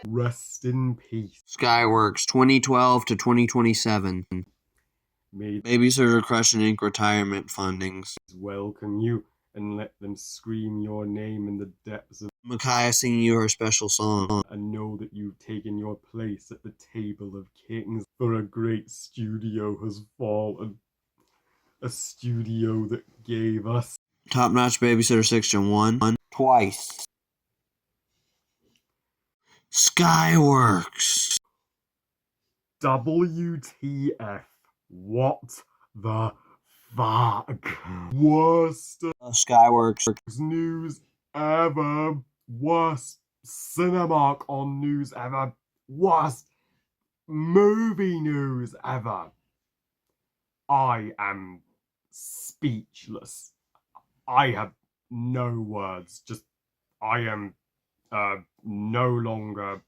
Rest in peace. Skyworks, 2012 to 2027. Babysitter Crush and Ink retirement fundings. Welcome you and let them scream your name in the depths of Micaiah singing you her special song. and know that you've taken your place at the table of kings, for a great studio has fallen. A studio that gave us Top-notch Babysitter 6 Gen 1 twice. Skyworks. WTF. What the fuck? Worst Skyworks. news ever. Worst Cinemark on news ever. Worst movie news ever. I am speechless. I have no words. Just, I am no longer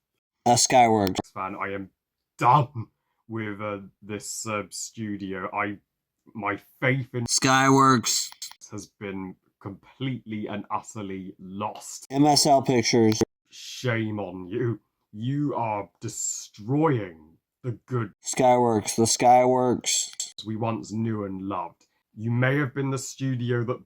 a Skyworks fan. I am done with this studio. My faith in Skyworks has been completely and utterly lost. MSL Pictures. Shame on you. You are destroying the good Skyworks. The Skyworks we once knew and loved. You may have been the studio that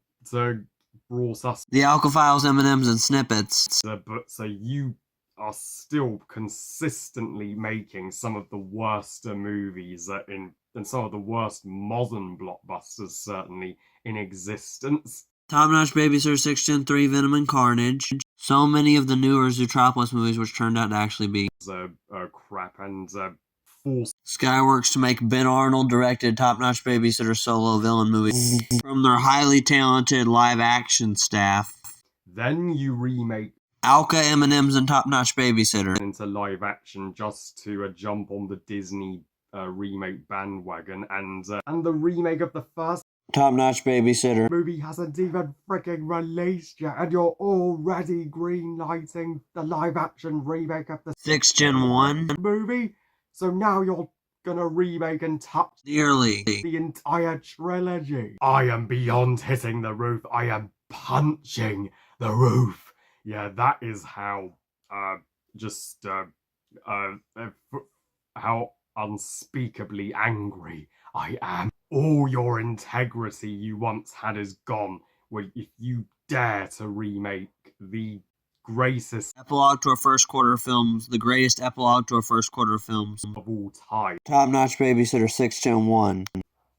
brought us the Alkaphiles, M&Ms, and Snippets, but so you are still consistently making some of the worst movies and some of the worst modern blockbusters certainly in existence. Top-notch Babysitter 6 Gen 3 Venom and Carnage. So many of the newer Zootropolis movies which turned out to actually be crap and forced Skyworks to make Ben Arnold directed Top-notch Babysitter solo villain movie from their highly talented live-action staff. Then you remake Alka, M&Ms, and Top-notch Babysitter into live action just to jump on the Disney remake bandwagon, and the remake of the first Top-notch Babysitter movie hasn't even freaking released yet, and you're already greenlighting the live action remake of the 6 Gen 1 movie. So now you're gonna remake and touch nearly the entire trilogy. I am beyond hitting the roof. I am punching the roof. Yeah, that is how how unspeakably angry I am. All your integrity you once had is gone. Well, if you dare to remake the greatest epilogue to a first quarter films, the greatest epilogue to a first quarter films of all time, Top-notch Babysitter 6 Gen 1,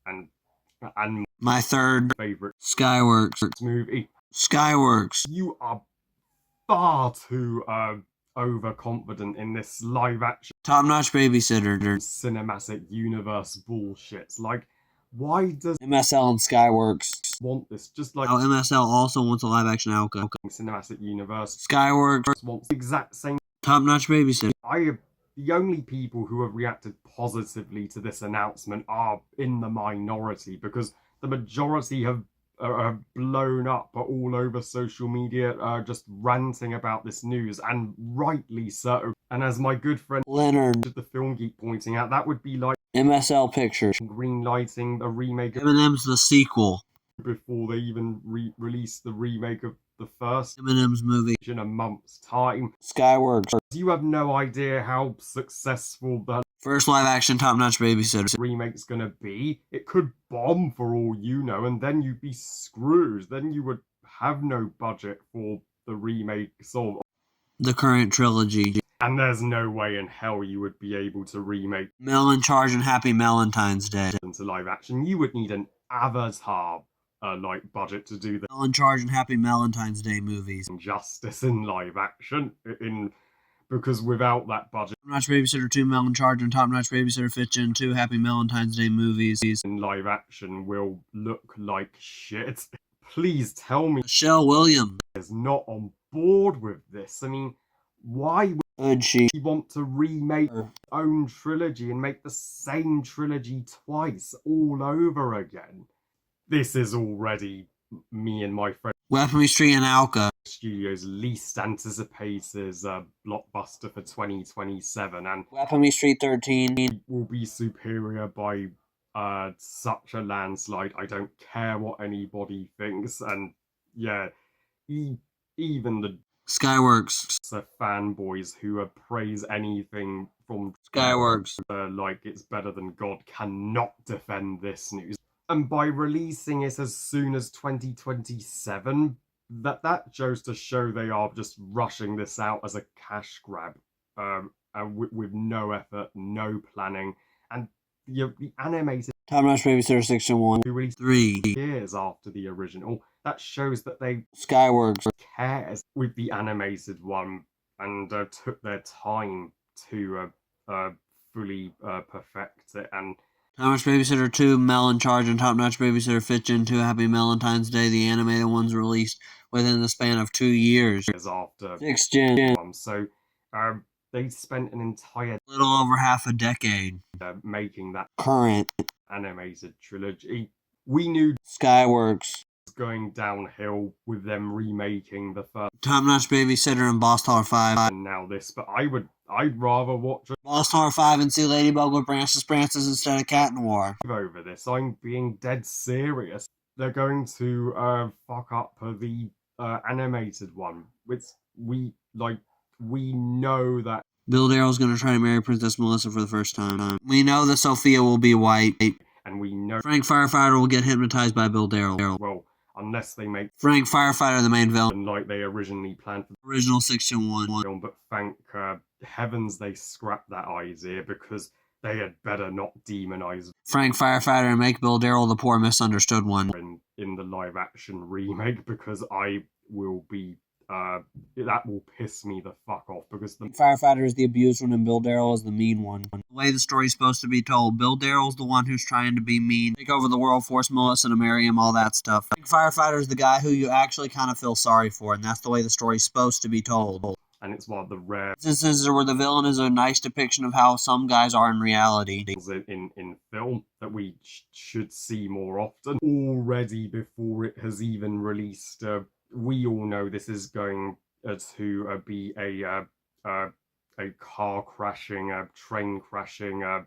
and my third favorite Skyworks movie, Skyworks. You are far too overconfident in this live action Top-notch Babysitter cinematic universe bullshit. Like, why does MSL and Skyworks want this? Just like how MSL also wants a live action Alka. cinematic universe Skyworks wants the exact same. Top-notch Babysitter. The only people who have reacted positively to this announcement are in the minority, because the majority have blown up all over social media, just ranting about this news, and rightly so. And as my good friend Leonard, the Film Geek, pointing out, that would be like MSL Pictures greenlighting the remake of M&M's the sequel before they even release the remake of the first M&M's movie in a month's time. Skyworks. You have no idea how successful the First live action Top-notch Babysitter remake's gonna be. It could bomb for all you know, and then you'd be screwed. Then you would have no budget for the remake of the current trilogy. And there's no way in hell you would be able to remake Mel in Charge and Happy Valentine's Day into live action. You would need an Avatar like budget to do the Mel in Charge and Happy Valentine's Day movies. Justice in live action because without that budget, Top-notch Babysitter 2, Mel in Charge, and Top-notch Babysitter 5th Gen 2 Happy Valentine's Day movies in live action will look like shit. Please tell me Michelle Williams is not on board with this. I mean, why would she want to remake her own trilogy and make the same trilogy twice all over again? This is already me and my friend Weaponry Street and Alka Studios' least anticipated blockbuster for 2027, and Weaponry Street 13 will be superior by such a landslide. I don't care what anybody thinks, and yeah, even the Skyworks. Fanboys who praise anything from Skyworks. like it's better than God cannot defend this news. And by releasing it as soon as 2027, that goes to show they are just rushing this out as a cash grab, and with no effort, no planning, and the animated Top-notch Babysitter Section 1. released 3. years after the original. That shows that they Skyworks. cares with the animated one and took their time to fully perfect it. And Top-notch Babysitter 2, Mel in Charge, and Top-notch Babysitter Fitch into Happy Valentine's Day. The animated ones released within the span of 2 years. After 6th gen. So they spent an entire Little over half a decade making that current animated trilogy. We knew Skyworks. going downhill with them remaking the first Top-notch Babysitter and Boss Tower 5. and now this, but I'd rather watch Boss Tower 5 and see Ladybug with Branches instead of Cat Noir. over this. I'm being dead serious. They're going to fuck up the animated one. We know that Bill Darrell's gonna try to marry Princess Melissa for the first time. We know that Sophia will be white. and we know Frank Firefighter will get hypnotized by Bill Darrell. well, unless they make Frank Firefighter the main villain. like they originally planned for Original Section 1. the film, but thank heavens they scrapped that idea because they had better not demonize Frank Firefighter and make Bill Darrell the poor misunderstood one. in the live action remake, because I will be that will piss me the fuck off, because the Firefighter is the abused one and Bill Darrell is the mean one. The way the story's supposed to be told, Bill Darrell's the one who's trying to be mean, take over the world, force Melissa to marry him, all that stuff. Firefighter's the guy who you actually kind of feel sorry for, and that's the way the story's supposed to be told. and it's one of the rare Instances where the villain is a nice depiction of how some guys are in reality. things in film that we should see more often. Already before it has even released, we all know this is going to be a car crashing, train crashing, a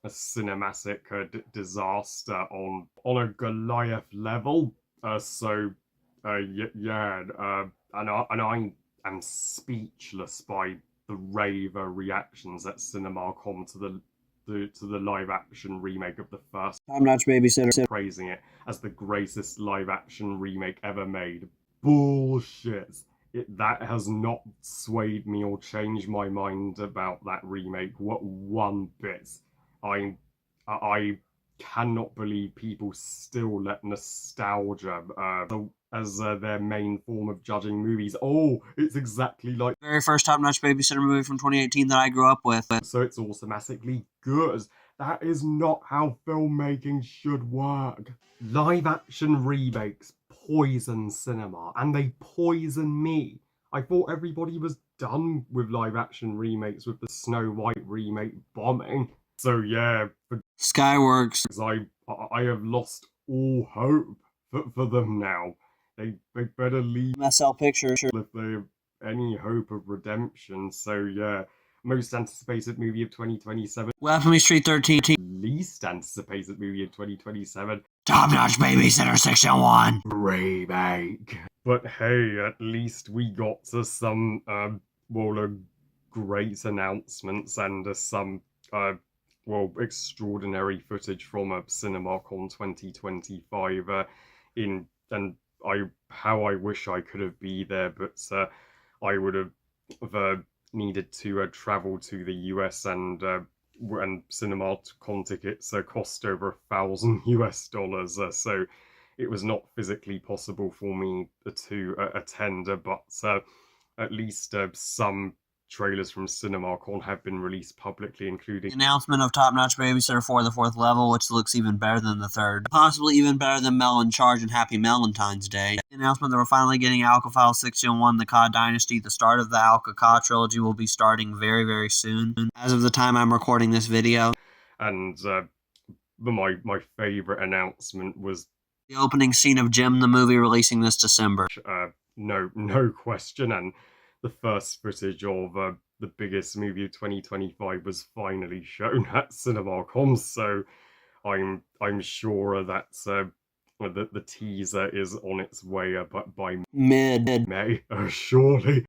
cinematic disaster on a Goliath level. And I am speechless by the raver reactions at CinemaCon to the live action remake of the first, Top-notch Babysitter. praising it as the greatest live action remake ever made. Bullshit. That has not swayed me or changed my mind about that remake one bit. I cannot believe people still let nostalgia as their main form of judging movies. Oh, it's exactly like Very first Top-notch Babysitter movie from 2018 that I grew up with. so it's automatically good. That is not how filmmaking should work. Live action remakes poison cinema, and they poison me. I thought everybody was done with live action remakes with the Snow White remake bombing. So yeah, Skyworks. I have lost all hope for them now. They better leave MSL Pictures. if they have any hope of redemption. So yeah, most anticipated movie of 2027. Weaponry Street 13. Least anticipated movie of 2027. Top-notch Babysitter Section 1. Remake. But hey, at least we got to some great announcements and some extraordinary footage from CinemaCon 2025 how I wish I could have been there, but I would have needed to travel to the US, and CinemaCon tickets cost over $1,000 so it was not physically possible for me to attend, but at least some trailers from CinemaCon have been released publicly, including The announcement of Top-notch Babysitter for the 4th level, which looks even better than the 3rd. Possibly even better than Mel in Charge and Happy Valentine's Day. The announcement that we're finally getting Alka-File 601, The Ka Dynasty. The start of the Alka-Ka trilogy will be starting very, very soon. As of the time I'm recording this video. And my favorite announcement was the opening scene of Jim the movie releasing this December. No question, and the first footage of the biggest movie of 2025 was finally shown at CinemaCon, so I'm sure that The teaser is on its way by Mid. May. Surely.